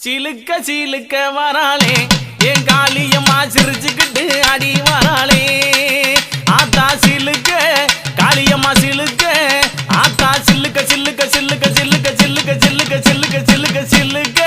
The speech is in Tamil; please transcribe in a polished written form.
சிலுக்க சிலுக்க வராளே என் காளியம்மா சிரிச்சுக்கிட்டு அடி வராளே ஆத்தா சிலுக்க காளியம்மா சிலுக்க ஆத்தா சில்லுக்க சில்லுக்க சில்லுக்க சில்லுக்க சில்லுக்க சில்லுக்க சில்லுக்க சில்லுக்க சில்லுக்க